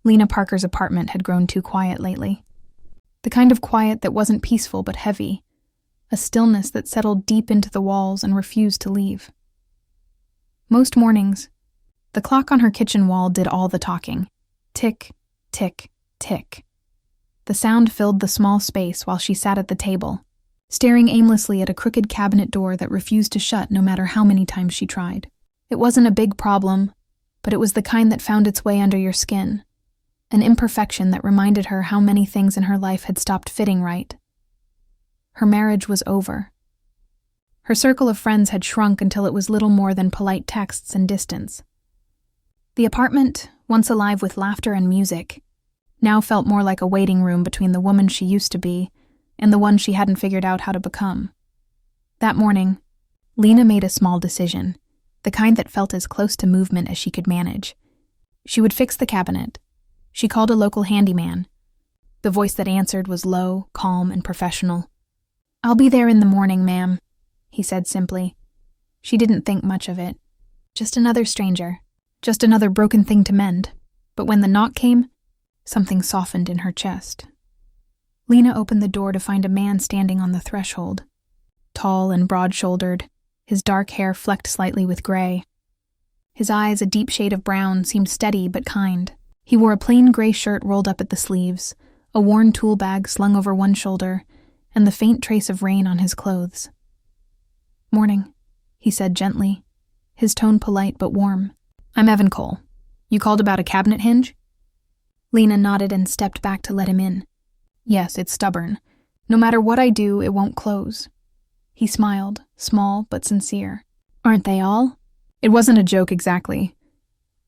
Lena Parker's apartment had grown too quiet lately. The kind of quiet that wasn't peaceful but heavy, a stillness that settled deep into the walls and refused to leave. Most mornings, the clock on her kitchen wall did all the talking. Tick, tick, tick. The sound filled the small space while she sat at the table, staring aimlessly at a crooked cabinet door that refused to shut no matter how many times she tried. It wasn't a big problem, but it was the kind that found its way under your skin, an imperfection that reminded her how many things in her life had stopped fitting right. Her marriage was over. Her circle of friends had shrunk until it was little more than polite texts and distance. The apartment, once alive with laughter and music, now felt more like a waiting room between the woman she used to be and the one she hadn't figured out how to become. That morning, Lena made a small decision, the kind that felt as close to movement as she could manage. She would fix the cabinet. She called a local handyman. The voice that answered was low, calm, and professional. "I'll be there in the morning, ma'am," he said simply. She didn't think much of it. Just another stranger. Just another broken thing to mend. But when the knock came, something softened in her chest. Lena opened the door to find a man standing on the threshold. Tall and broad-shouldered, his dark hair flecked slightly with gray. His eyes, a deep shade of brown, seemed steady but kind. He wore a plain gray shirt rolled up at the sleeves, a worn tool bag slung over one shoulder, and the faint trace of rain on his clothes. "Morning," he said gently, his tone polite but warm. "I'm Evan Cole. You called about a cabinet hinge?" Lena nodded and stepped back to let him in. "Yes, it's stubborn. No matter what I do, it won't close." He smiled, small but sincere. "Aren't they all?" It wasn't a joke exactly.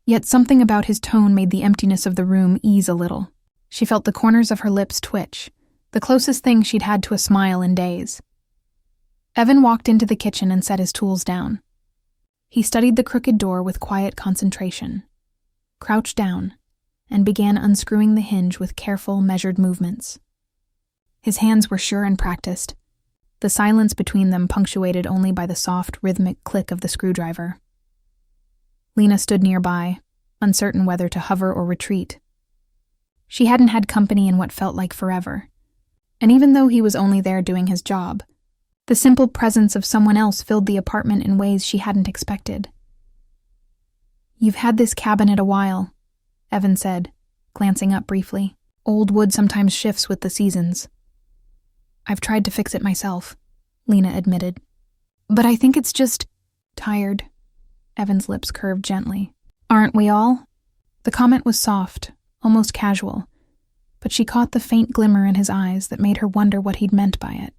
Yet something about his tone made the emptiness of the room ease a little. She felt the corners of her lips twitch, the closest thing she'd had to a smile in days. Evan walked into the kitchen and set his tools down. He studied the crooked door with quiet concentration, crouched down, and began unscrewing the hinge with careful, measured movements. His hands were sure and practiced, the silence between them punctuated only by the soft, rhythmic click of the screwdriver. Lena stood nearby, uncertain whether to hover or retreat. She hadn't had company in what felt like forever, and even though he was only there doing his job, the simple presence of someone else filled the apartment in ways she hadn't expected. "You've had this cabinet a while," Evan said, glancing up briefly. "Old wood sometimes shifts with the seasons." "I've tried to fix it myself," Lena admitted. "But I think it's just tired." Evan's lips curved gently. "Aren't we all?" The comment was soft, almost casual, but she caught the faint glimmer in his eyes that made her wonder what he'd meant by it.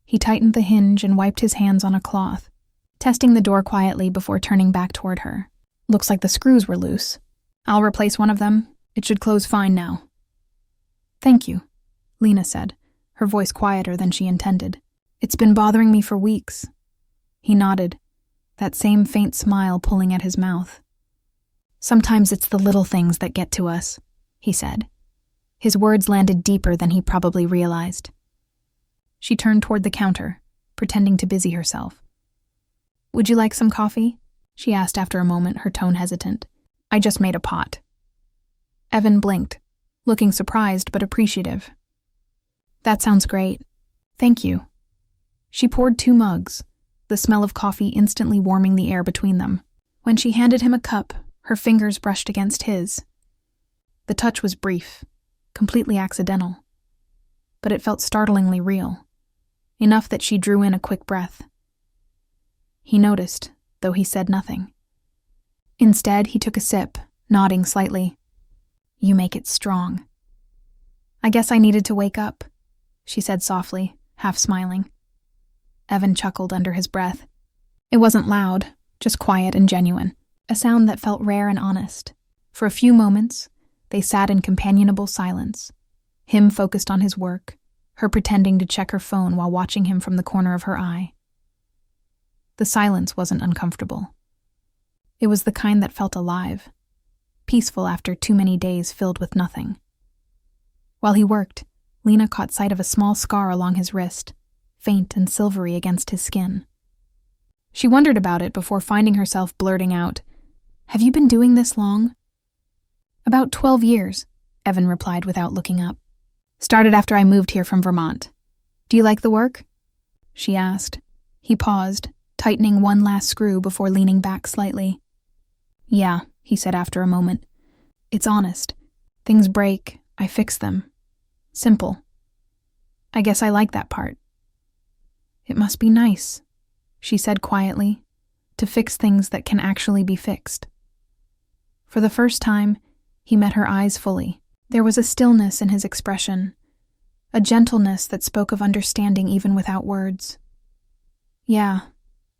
He tightened the hinge and wiped his hands on a cloth, testing the door quietly before turning back toward her. "Looks like the screws were loose. I'll replace one of them. It should close fine now." "Thank you," Lena said, her voice quieter than she intended. "It's been bothering me for weeks." He nodded, that same faint smile pulling at his mouth. "Sometimes it's the little things that get to us," he said. His words landed deeper than he probably realized. She turned toward the counter, pretending to busy herself. "Would you like some coffee?" she asked after a moment, her tone hesitant. "I just made a pot." Evan blinked, looking surprised but appreciative. "That sounds great. Thank you." She poured 2 mugs, the smell of coffee instantly warming the air between them. When she handed him a cup, her fingers brushed against his. The touch was brief, completely accidental, but it felt startlingly real, enough that she drew in a quick breath. He noticed, though he said nothing. Instead, he took a sip, nodding slightly. "You make it strong." "I guess I needed to wake up," she said softly, half smiling. Evan chuckled under his breath. It wasn't loud, just quiet and genuine, a sound that felt rare and honest. For a few moments, they sat in companionable silence, him focused on his work, her pretending to check her phone while watching him from the corner of her eye. The silence wasn't uncomfortable. It was the kind that felt alive, peaceful after too many days filled with nothing. While he worked, Lena caught sight of a small scar along his wrist, faint and silvery against his skin. She wondered about it before finding herself blurting out, "Have you been doing this long?" About 12 years, Evan replied without looking up. Started after I moved here from Vermont. Do you like the work? She asked. He paused, tightening one last screw before leaning back slightly. Yeah, he said after a moment. It's honest. Things break, I fix them. Simple. I guess I like that part. It must be nice, she said quietly, to fix things that can actually be fixed. For the first time, he met her eyes fully. There was a stillness in his expression, a gentleness that spoke of understanding even without words. Yeah,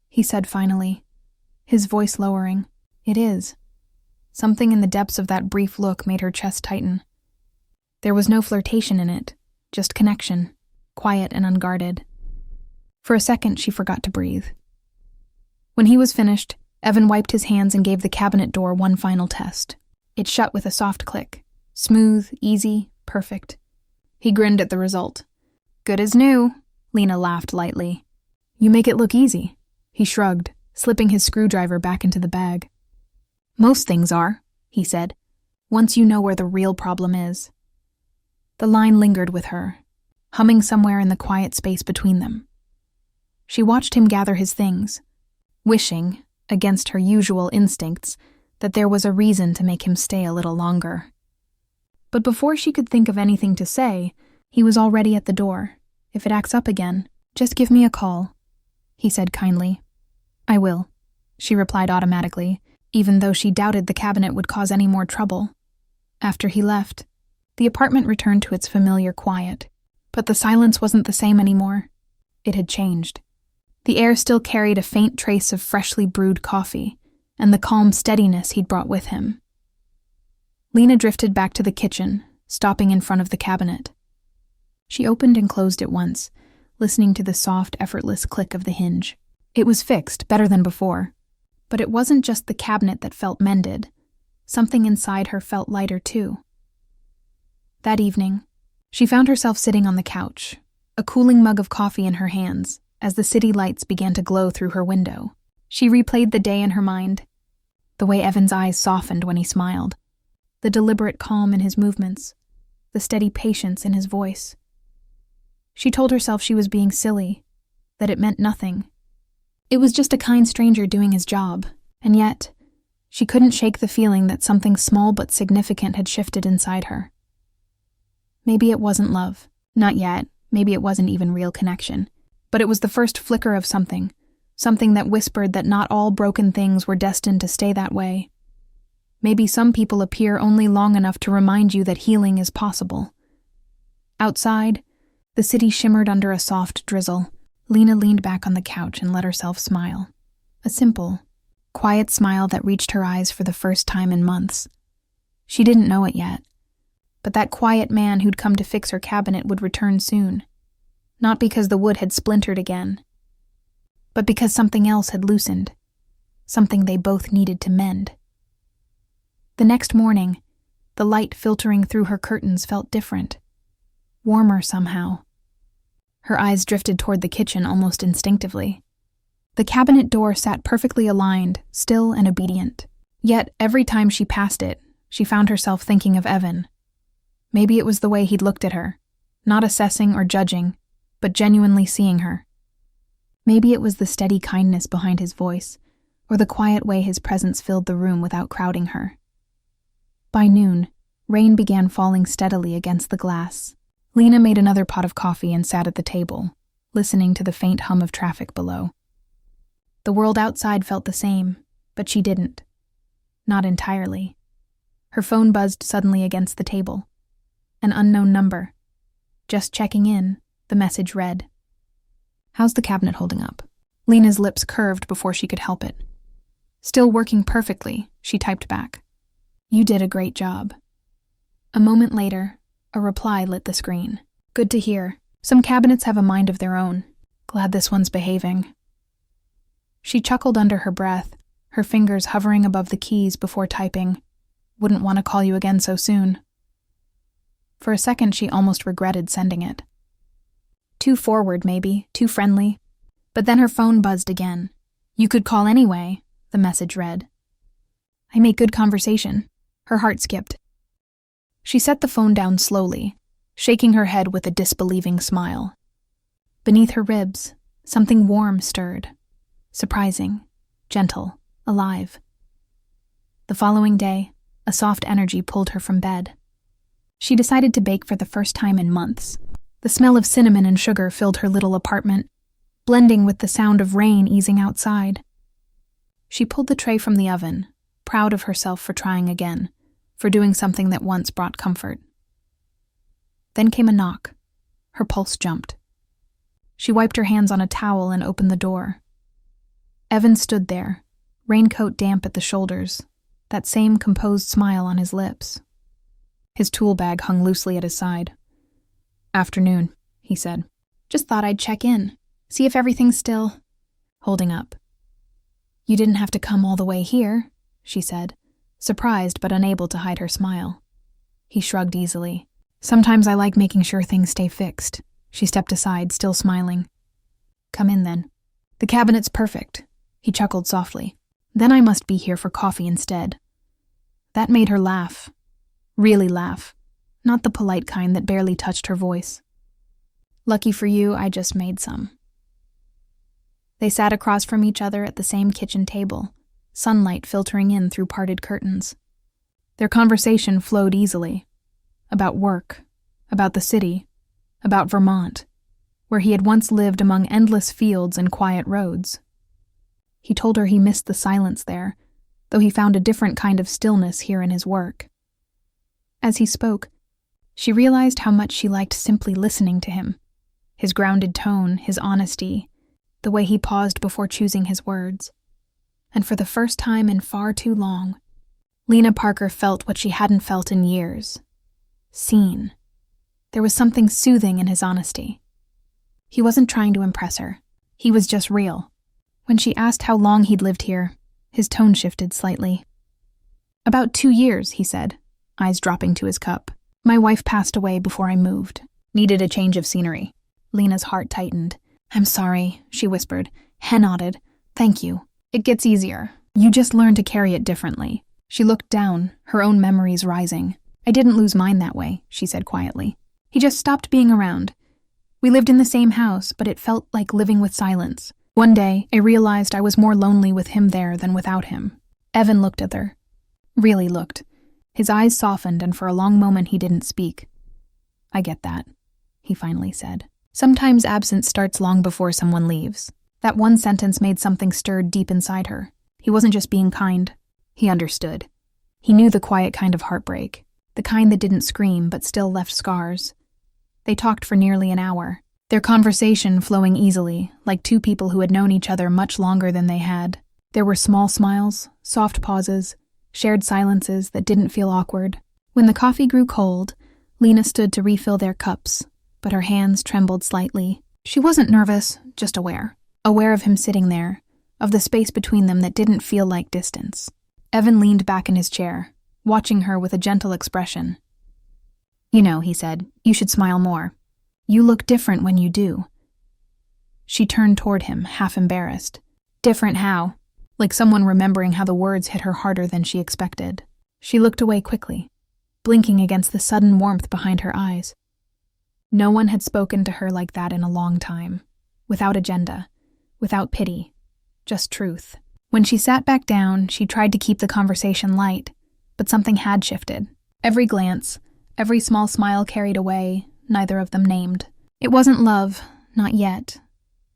he said finally, his voice lowering. It is. Something in the depths of that brief look made her chest tighten. There was no flirtation in it, just connection, quiet and unguarded. For a second, she forgot to breathe. When he was finished, Evan wiped his hands and gave the cabinet door one final test. It shut with a soft click. Smooth, easy, perfect. He grinned at the result. Good as new, Lena laughed lightly. You make it look easy, he shrugged, slipping his screwdriver back into the bag. Most things are, he said, once you know where the real problem is. The line lingered with her, humming somewhere in the quiet space between them. She watched him gather his things, wishing, against her usual instincts, that there was a reason to make him stay a little longer. But before she could think of anything to say, he was already at the door. If it acts up again, just give me a call, he said kindly. I will, she replied automatically, even though she doubted the cabinet would cause any more trouble. After he left, the apartment returned to its familiar quiet, but the silence wasn't the same anymore. It had changed. The air still carried a faint trace of freshly brewed coffee, and the calm steadiness he'd brought with him. Lena drifted back to the kitchen, stopping in front of the cabinet. She opened and closed it once, listening to the soft, effortless click of the hinge. It was fixed, better than before. But it wasn't just the cabinet that felt mended. Something inside her felt lighter too. That evening, she found herself sitting on the couch, a cooling mug of coffee in her hands, as the city lights began to glow through her window. She replayed the day in her mind, the way Evan's eyes softened when he smiled, the deliberate calm in his movements, the steady patience in his voice. She told herself she was being silly, that it meant nothing. It was just a kind stranger doing his job, and yet, she couldn't shake the feeling that something small but significant had shifted inside her. Maybe it wasn't love, not yet, maybe it wasn't even real connection, but it was the first flicker of something that whispered that not all broken things were destined to stay that way. Maybe some people appear only long enough to remind you that healing is possible. Outside, the city shimmered under a soft drizzle. Lena leaned back on the couch and let herself smile. A simple, quiet smile that reached her eyes for the first time in months. She didn't know it yet, but that quiet man who'd come to fix her cabinet would return soon. Not because the wood had splintered again, but because something else had loosened, something they both needed to mend. The next morning, the light filtering through her curtains felt different, warmer somehow. Her eyes drifted toward the kitchen almost instinctively. The cabinet door sat perfectly aligned, still and obedient. Yet, every time she passed it, she found herself thinking of Evan. Maybe it was the way he'd looked at her, not assessing or judging, but genuinely seeing her. Maybe it was the steady kindness behind his voice, or the quiet way his presence filled the room without crowding her. By noon, rain began falling steadily against the glass. Lena made another pot of coffee and sat at the table, listening to the faint hum of traffic below. The world outside felt the same, but she didn't. Not entirely. Her phone buzzed suddenly against the table. An unknown number. Just checking in, the message read. How's the cabinet holding up? Lena's lips curved before she could help it. Still working perfectly, she typed back. You did a great job. A moment later, a reply lit the screen. Good to hear. Some cabinets have a mind of their own. Glad this one's behaving. She chuckled under her breath, her fingers hovering above the keys before typing. Wouldn't want to call you again so soon. For a second, she almost regretted sending it. Too forward, maybe, too friendly. But then her phone buzzed again. You could call anyway, the message read. I make good conversation. Her heart skipped. She set the phone down slowly, shaking her head with a disbelieving smile. Beneath her ribs, something warm stirred. Surprising, gentle, alive. The following day, a soft energy pulled her from bed. She decided to bake for the first time in months. The smell of cinnamon and sugar filled her little apartment, blending with the sound of rain easing outside. She pulled the tray from the oven, proud of herself for trying again, for doing something that once brought comfort. Then came a knock. Her pulse jumped. She wiped her hands on a towel and opened the door. Evan stood there, raincoat damp at the shoulders, that same composed smile on his lips. His tool bag hung loosely at his side. "Afternoon," he said. "Just thought I'd check in, see if everything's still..." Holding up. "You didn't have to come all the way here," she said, surprised but unable to hide her smile. He shrugged easily. "Sometimes I like making sure things stay fixed." She stepped aside, still smiling. "Come in, then. The cabinet's perfect." He chuckled softly. "Then I must be here for coffee instead." That made her laugh. Really laugh. Not the polite kind that barely touched her voice. "Lucky for you, I just made some." They sat across from each other at the same kitchen table, sunlight filtering in through parted curtains. Their conversation flowed easily. About work, about the city, about Vermont, where he had once lived among endless fields and quiet roads. He told her he missed the silence there, though he found a different kind of stillness here in his work. As he spoke, she realized how much she liked simply listening to him. His grounded tone, his honesty, the way he paused before choosing his words. And for the first time in far too long, Lena Parker felt what she hadn't felt in years. Seen. There was something soothing in his honesty. He wasn't trying to impress her. He was just real. When she asked how long he'd lived here, his tone shifted slightly. "About 2 years," he said, eyes dropping to his cup. "My wife passed away before I moved. Needed a change of scenery." Lena's heart tightened. "I'm sorry," she whispered. He nodded. "Thank you. It gets easier. You just learn to carry it differently." She looked down, her own memories rising. "I didn't lose mine that way," she said quietly. "He just stopped being around. We lived in the same house, but it felt like living with silence. One day, I realized I was more lonely with him there than without him." Evan looked at her. Really looked. His eyes softened, and for a long moment he didn't speak. "I get that," he finally said. "Sometimes absence starts long before someone leaves." That one sentence made something stirred deep inside her. He wasn't just being kind. He understood. He knew the quiet kind of heartbreak, the kind that didn't scream but still left scars. They talked for nearly an hour, their conversation flowing easily, like two people who had known each other much longer than they had. There were small smiles, soft pauses, shared silences that didn't feel awkward. When the coffee grew cold, Lena stood to refill their cups, but her hands trembled slightly. She wasn't nervous, just aware. Aware of him sitting there, of the space between them that didn't feel like distance. Evan leaned back in his chair, watching her with a gentle expression. "You know," he said, "you should smile more. You look different when you do." She turned toward him, half embarrassed. "Different how?" Like someone remembering how the words hit her harder than she expected. She looked away quickly, blinking against the sudden warmth behind her eyes. No one had spoken to her like that in a long time, without agenda, without pity, just truth. When she sat back down, she tried to keep the conversation light, but something had shifted. Every glance, every small smile carried away, neither of them named. It wasn't love, not yet,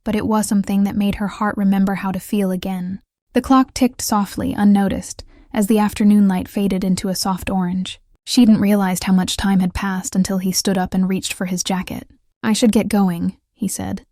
but it was something that made her heart remember how to feel again. The clock ticked softly, unnoticed, as the afternoon light faded into a soft orange. She hadn't realized how much time had passed until he stood up and reached for his jacket. "I should get going," he said.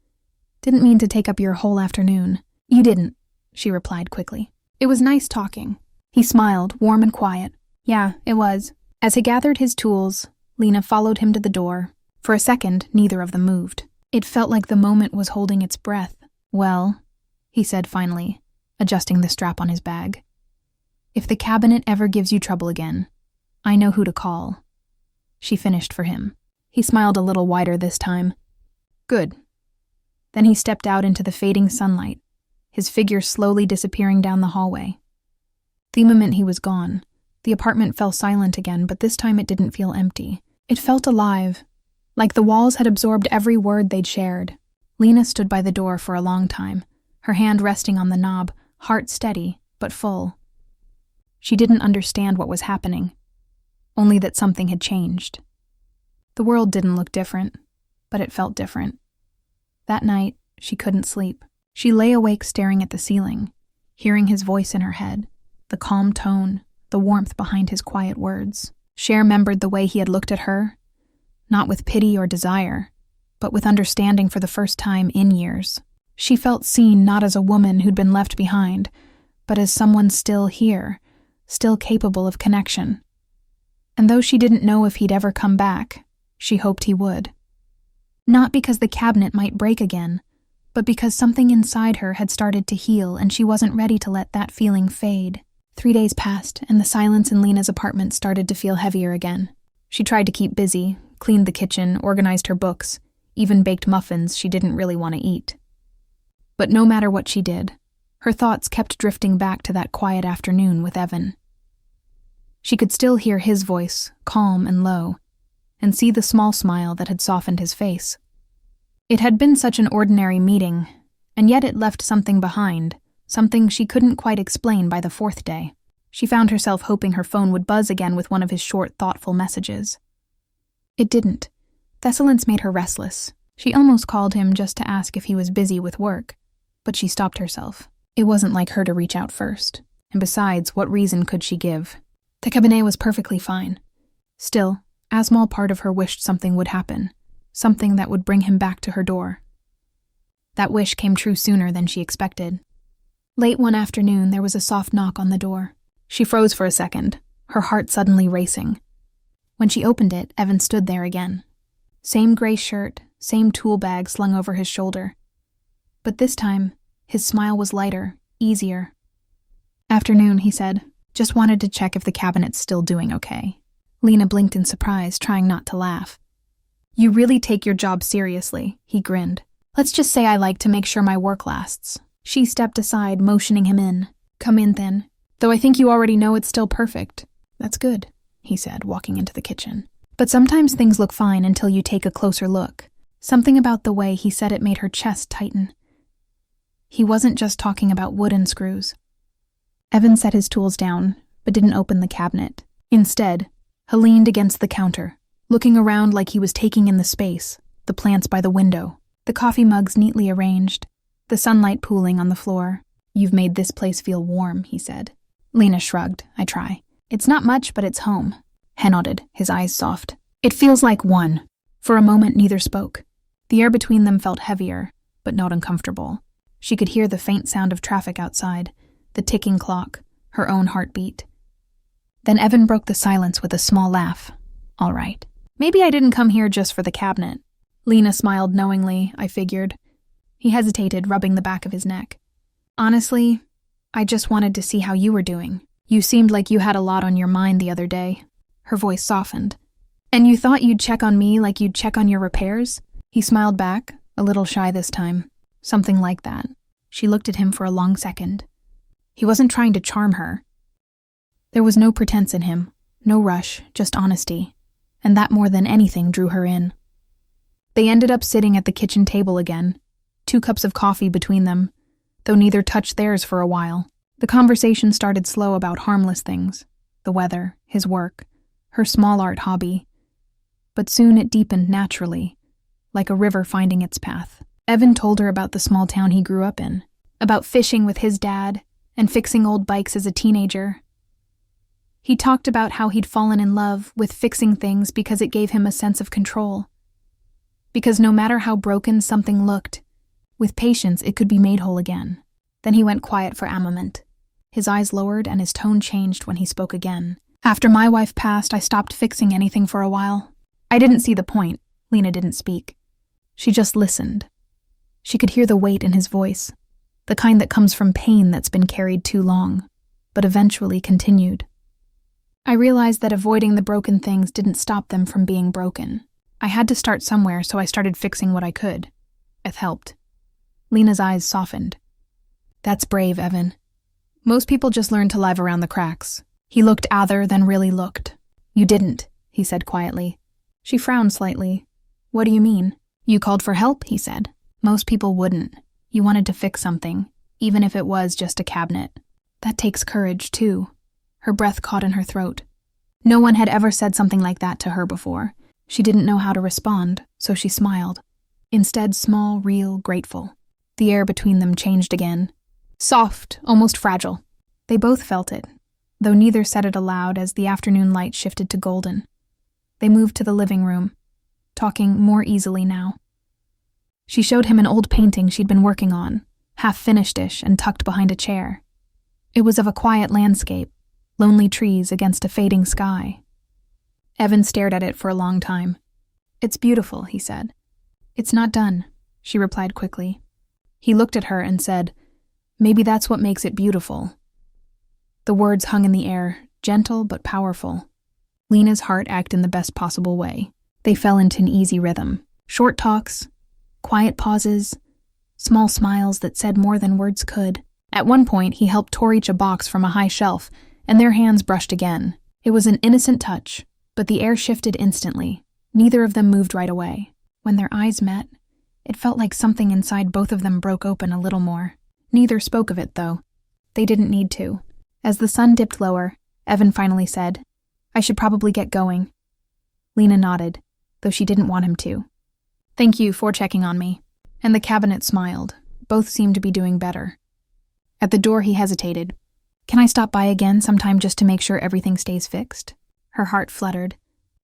"Didn't mean to take up your whole afternoon." "You didn't," she replied quickly. "It was nice talking." He smiled, warm and quiet. "Yeah, it was." As he gathered his tools, Lena followed him to the door. For a second, neither of them moved. It felt like the moment was holding its breath. "Well," he said finally, adjusting the strap on his bag. "If the cabinet ever gives you trouble again, I know who to call." She finished for him. He smiled a little wider this time. "Good." Then he stepped out into the fading sunlight, his figure slowly disappearing down the hallway. The moment he was gone, The apartment fell silent again, but this time it didn't feel empty. It felt alive, like the walls had absorbed every word they'd shared. Lena stood by the door for a long time, her hand resting on the knob, heart steady, but full. She didn't understand what was happening, only that something had changed. The world didn't look different, but it felt different. That night, she couldn't sleep. She lay awake staring at the ceiling, hearing his voice in her head, the calm tone, the warmth behind his quiet words. Cher remembered the way he had looked at her, not with pity or desire, but with understanding for the first time in years. She felt seen not as a woman who'd been left behind, but as someone still here, still capable of connection. And though she didn't know if he'd ever come back, she hoped he would. Not because the cabinet might break again, but because something inside her had started to heal and she wasn't ready to let that feeling fade. 3 days passed, and the silence in Lena's apartment started to feel heavier again. She tried to keep busy, cleaned the kitchen, organized her books, even baked muffins she didn't really want to eat. But no matter what she did, her thoughts kept drifting back to that quiet afternoon with Evan. She could still hear his voice, calm and low, and see the small smile that had softened his face. It had been such an ordinary meeting, and yet it left something behind, something she couldn't quite explain by the 4th day. She found herself hoping her phone would buzz again with one of his short, thoughtful messages. It didn't. Desolence made her restless. She almost called him just to ask if he was busy with work, but she stopped herself. It wasn't like her to reach out first, and besides, what reason could she give? The cabinet was perfectly fine. Still, a small part of her wished something would happen, something that would bring him back to her door. That wish came true sooner than she expected. Late one afternoon, there was a soft knock on the door. She froze for a second, her heart suddenly racing. When she opened it, Evan stood there again. Same gray shirt, same tool bag slung over his shoulder. But this time, his smile was lighter, easier. "Afternoon," he said. "Just wanted to check if the cabinet's still doing okay." Lena blinked in surprise, trying not to laugh. "You really take your job seriously," he grinned. "Let's just say I like to make sure my work lasts." She stepped aside, motioning him in. "Come in, then. Though I think you already know it's still perfect." "That's good," he said, walking into the kitchen. But sometimes things look fine until you take a closer look. Something about the way he said it made her chest tighten. He wasn't just talking about wooden screws. Evan set his tools down, but didn't open the cabinet. Instead, he leaned against the counter, looking around like he was taking in the space, the plants by the window, the coffee mugs neatly arranged, the sunlight pooling on the floor. "You've made this place feel warm," he said. Lena shrugged. "I try. It's not much, but it's home." He nodded, his eyes soft. "It feels like one." For a moment, neither spoke. The air between them felt heavier, but not uncomfortable. She could hear the faint sound of traffic outside, the ticking clock, her own heartbeat. Then Evan broke the silence with a small laugh. "All right. Maybe I didn't come here just for the cabinet." Lena smiled knowingly, I figured. He hesitated, rubbing the back of his neck. "Honestly, I just wanted to see how you were doing. You seemed like you had a lot on your mind the other day." Her voice softened. "And you thought you'd check on me like you'd check on your repairs?" He smiled back, a little shy this time. Something like that. She looked at him for a long second. He wasn't trying to charm her. There was no pretense in him, no rush, just honesty. And that more than anything drew her in. They ended up sitting at the kitchen table again, 2 cups of coffee between them, though neither touched theirs for a while. The conversation started slow about harmless things, the weather, his work, her small art hobby. But soon it deepened naturally, like a river finding its path. Evan told her about the small town he grew up in, about fishing with his dad and fixing old bikes as a teenager. He talked about how he'd fallen in love with fixing things because it gave him a sense of control. Because no matter how broken something looked, with patience it could be made whole again. Then he went quiet for a moment. His eyes lowered and his tone changed when he spoke again. "After my wife passed, I stopped fixing anything for a while. I didn't see the point." Lena didn't speak. She just listened. She could hear the weight in his voice, the kind that comes from pain that's been carried too long, but eventually continued. "I realized that avoiding the broken things didn't stop them from being broken. I had to start somewhere, so I started fixing what I could. It helped." Lena's eyes softened. "That's brave, Evan. Most people just learn to live around the cracks. He looked other than really looked. "You didn't," he said quietly. She frowned slightly. "What do you mean?" "You called for help," he said. "Most people wouldn't. You wanted to fix something, even if it was just a cabinet. That takes courage, too." Her breath caught in her throat. No one had ever said something like that to her before. She didn't know how to respond, so she smiled. Instead, small, real, grateful. The air between them changed again. Soft, almost fragile. They both felt it, though neither said it aloud as the afternoon light shifted to golden. They moved to the living room, talking more easily now. She showed him an old painting she'd been working on, half-finished-ish and tucked behind a chair. It was of a quiet landscape, lonely trees against a fading sky. Evan stared at it for a long time. "It's beautiful," he said. "It's not done," she replied quickly. He looked at her and said, "Maybe that's what makes it beautiful." The words hung in the air, gentle but powerful. Lena's heart acted in the best possible way. They fell into an easy rhythm. Short talks, quiet pauses, small smiles that said more than words could. At one point, he helped Tor reach a box from a high shelf, and their hands brushed again. It was an innocent touch, but the air shifted instantly. Neither of them moved right away. When their eyes met, it felt like something inside both of them broke open a little more. Neither spoke of it, though. They didn't need to. As the sun dipped lower, Evan finally said, "I should probably get going." Lena nodded, though she didn't want him to. "Thank you for checking on me." And the cabinet smiled. Both seemed to be doing better. At the door, he hesitated. "Can I stop by again sometime just to make sure everything stays fixed?" Her heart fluttered.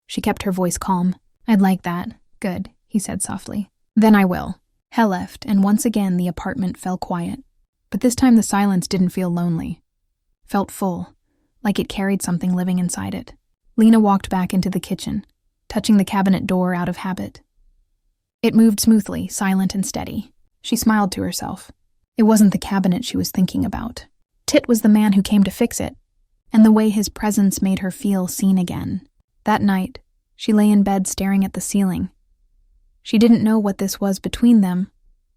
She kept her voice calm. "I'd like that." "Good," he said softly. "Then I will." Hell left, and once again the apartment fell quiet. But this time the silence didn't feel lonely. Felt full, like it carried something living inside it. Lena walked back into the kitchen, touching the cabinet door out of habit. It moved smoothly, silent and steady. She smiled to herself. It wasn't the cabinet she was thinking about. Tit was the man who came to fix it, and the way his presence made her feel seen again. That night, she lay in bed staring at the ceiling. She didn't know what this was between them,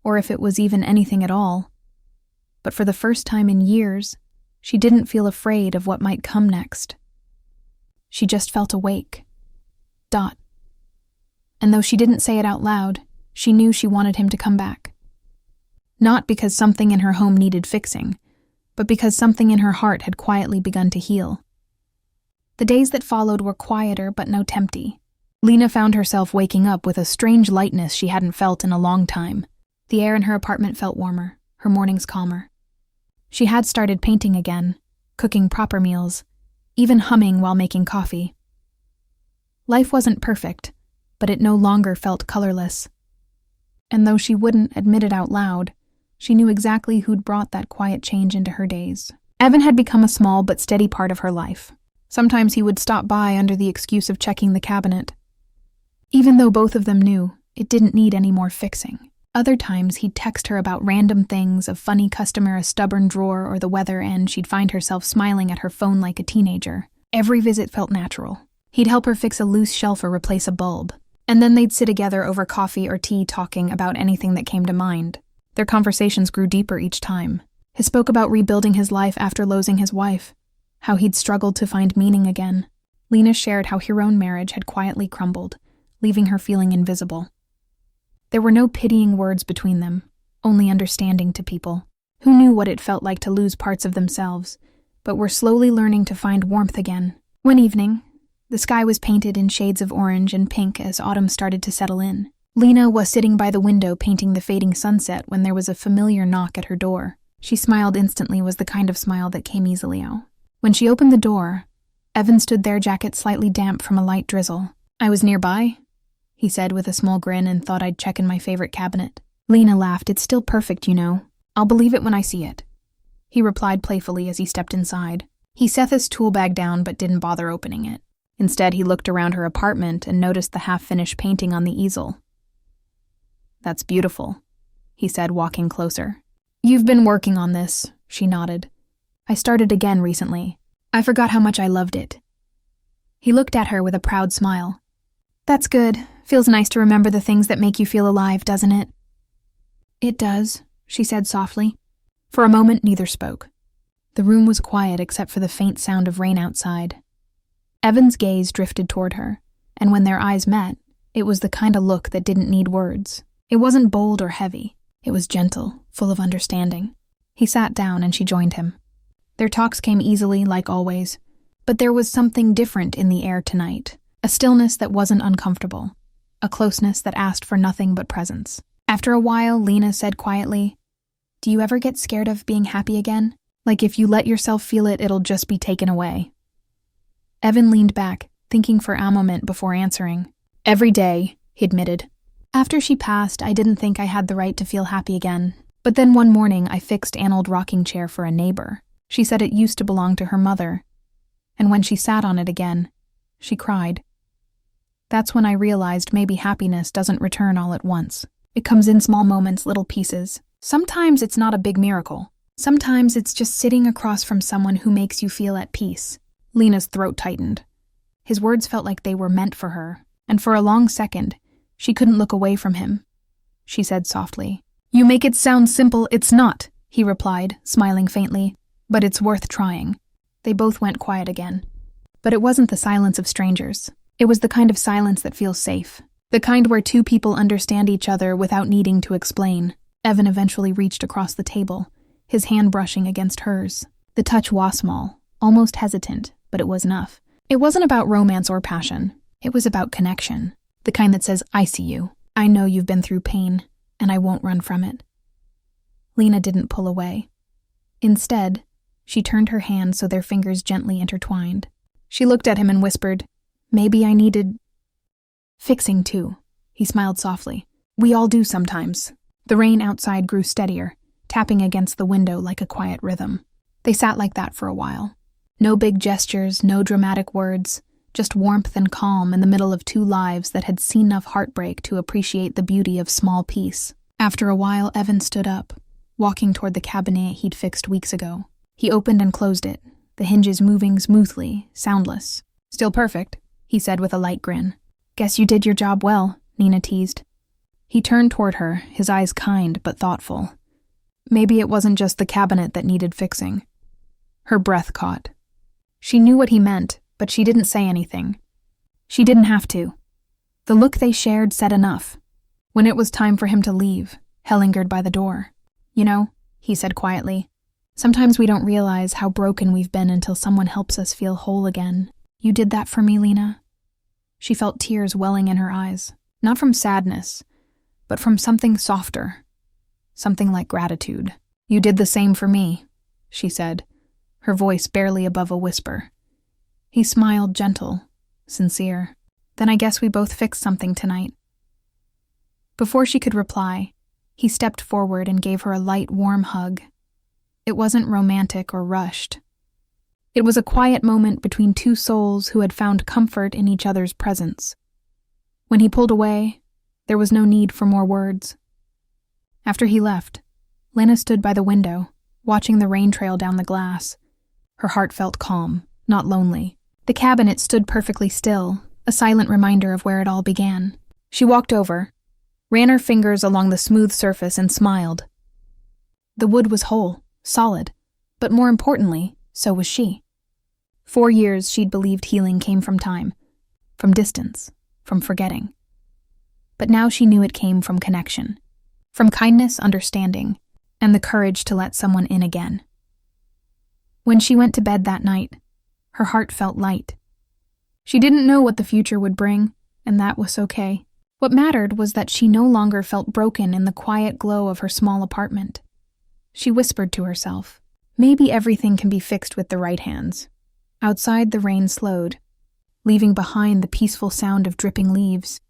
or if it was even anything at all. But for the first time in years, she didn't feel afraid of what might come next. She just felt awake. Dot. And though she didn't say it out loud, she knew she wanted him to come back. Not because something in her home needed fixing, but because something in her heart had quietly begun to heal. The days that followed were quieter but no tempty. Lena found herself waking up with a strange lightness she hadn't felt in a long time. The air in her apartment felt warmer, her mornings calmer. She had started painting again, cooking proper meals, even humming while making coffee. Life wasn't perfect, but it no longer felt colorless. And though she wouldn't admit it out loud, she knew exactly who'd brought that quiet change into her days. Evan had become a small but steady part of her life. Sometimes he would stop by under the excuse of checking the cabinet. Even though both of them knew it didn't need any more fixing. Other times he'd text her about random things, a funny customer, a stubborn drawer, or the weather, and she'd find herself smiling at her phone like a teenager. Every visit felt natural. He'd help her fix a loose shelf or replace a bulb. And then they'd sit together over coffee or tea talking about anything that came to mind. Their conversations grew deeper each time. He spoke about rebuilding his life after losing his wife, how he'd struggled to find meaning again. Lena shared how her own marriage had quietly crumbled, leaving her feeling invisible. There were no pitying words between them, only understanding to people who knew what it felt like to lose parts of themselves, but were slowly learning to find warmth again. One evening, the sky was painted in shades of orange and pink as autumn started to settle in. Lena was sitting by the window painting the fading sunset when there was a familiar knock at her door. She smiled instantly, was the kind of smile that came easily out. When she opened the door, Evan stood there, jacket slightly damp from a light drizzle. "I was nearby," he said with a small grin, and thought I'd check in my favorite cabinet. Lena laughed. "It's still perfect, you know. I'll believe it when I see it," he replied playfully as he stepped inside. He set his tool bag down but didn't bother opening it. Instead, he looked around her apartment and noticed the half-finished painting on the easel. "That's beautiful," he said, walking closer. "You've been working on this," she nodded. "I started again recently. I forgot how much I loved it." He looked at her with a proud smile. "That's good. Feels nice to remember the things that make you feel alive, doesn't it?" "It does," she said softly. For a moment, neither spoke. The room was quiet except for the faint sound of rain outside. Evan's gaze drifted toward her, and when their eyes met, it was the kind of look that didn't need words. It wasn't bold or heavy. It was gentle, full of understanding. He sat down and she joined him. Their talks came easily, like always, but there was something different in the air tonight. A stillness that wasn't uncomfortable. A closeness that asked for nothing but presence. After a while, Lena said quietly, "Do you ever get scared of being happy again? Like if you let yourself feel it, it'll just be taken away." Evan leaned back, thinking for a moment before answering. "Every day," he admitted. "After she passed, I didn't think I had the right to feel happy again. But then one morning, I fixed an old rocking chair for a neighbor. She said it used to belong to her mother. And when she sat on it again, she cried. That's when I realized maybe happiness doesn't return all at once. It comes in small moments, little pieces. Sometimes it's not a big miracle. Sometimes it's just sitting across from someone who makes you feel at peace." Lena's throat tightened. His words felt like they were meant for her, and for a long second, she couldn't look away from him. She said softly, "You make it sound simple, it's not," he replied, smiling faintly. "But it's worth trying." They both went quiet again. But it wasn't the silence of strangers. It was the kind of silence that feels safe. The kind where two people understand each other without needing to explain. Evan eventually reached across the table, his hand brushing against hers. The touch was small, almost hesitant, but it was enough. It wasn't about romance or passion. It was about connection. The kind that says, "I see you. I know you've been through pain, and I won't run from it." Lena didn't pull away. Instead, she turned her hand so their fingers gently intertwined. She looked at him and whispered, "Maybe I needed fixing too." He smiled softly. "We all do sometimes." The rain outside grew steadier, tapping against the window like a quiet rhythm. They sat like that for a while. No big gestures, no dramatic words, just warmth and calm in the middle of two lives that had seen enough heartbreak to appreciate the beauty of small peace. After a while, Evan stood up, walking toward the cabinet he'd fixed weeks ago. He opened and closed it, the hinges moving smoothly, soundless. "Still perfect," he said with a light grin. "Guess you did your job well," Nina teased. He turned toward her, his eyes kind but thoughtful. Maybe it wasn't just the cabinet that needed fixing. Her breath caught. She knew what he meant, but she didn't say anything. She didn't have to. The look they shared said enough. When it was time for him to leave, Hel lingered by the door. "You know," he said quietly, "sometimes we don't realize how broken we've been until someone helps us feel whole again. You did that for me, Lena." She felt tears welling in her eyes, not from sadness, but from something softer, something like gratitude. "You did the same for me," she said, her voice barely above a whisper. He smiled, gentle, sincere. "Then I guess we both fixed something tonight." Before she could reply, he stepped forward and gave her a light, warm hug. It wasn't romantic or rushed. It was a quiet moment between two souls who had found comfort in each other's presence. When he pulled away, there was no need for more words. After he left, Lena stood by the window, watching the rain trail down the glass. Her heart felt calm, not lonely. The cabinet stood perfectly still, a silent reminder of where it all began. She walked over, ran her fingers along the smooth surface and smiled. The wood was whole, solid, but more importantly, so was she. 4 years she'd believed healing came from time, from distance, from forgetting. But now she knew it came from connection, from kindness, understanding, and the courage to let someone in again. When she went to bed that night, her heart felt light. She didn't know what the future would bring, and that was okay. What mattered was that she no longer felt broken in the quiet glow of her small apartment. She whispered to herself, maybe everything can be fixed with the right hands. Outside, the rain slowed, leaving behind the peaceful sound of dripping leaves.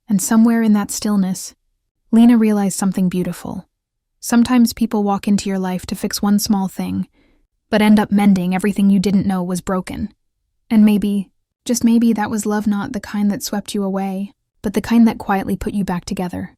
And somewhere in that stillness, Lena realized something beautiful. Sometimes people walk into your life to fix one small thing, but end up mending everything you didn't know was broken. And maybe, just maybe, that was love, not the kind that swept you away, but the kind that quietly put you back together.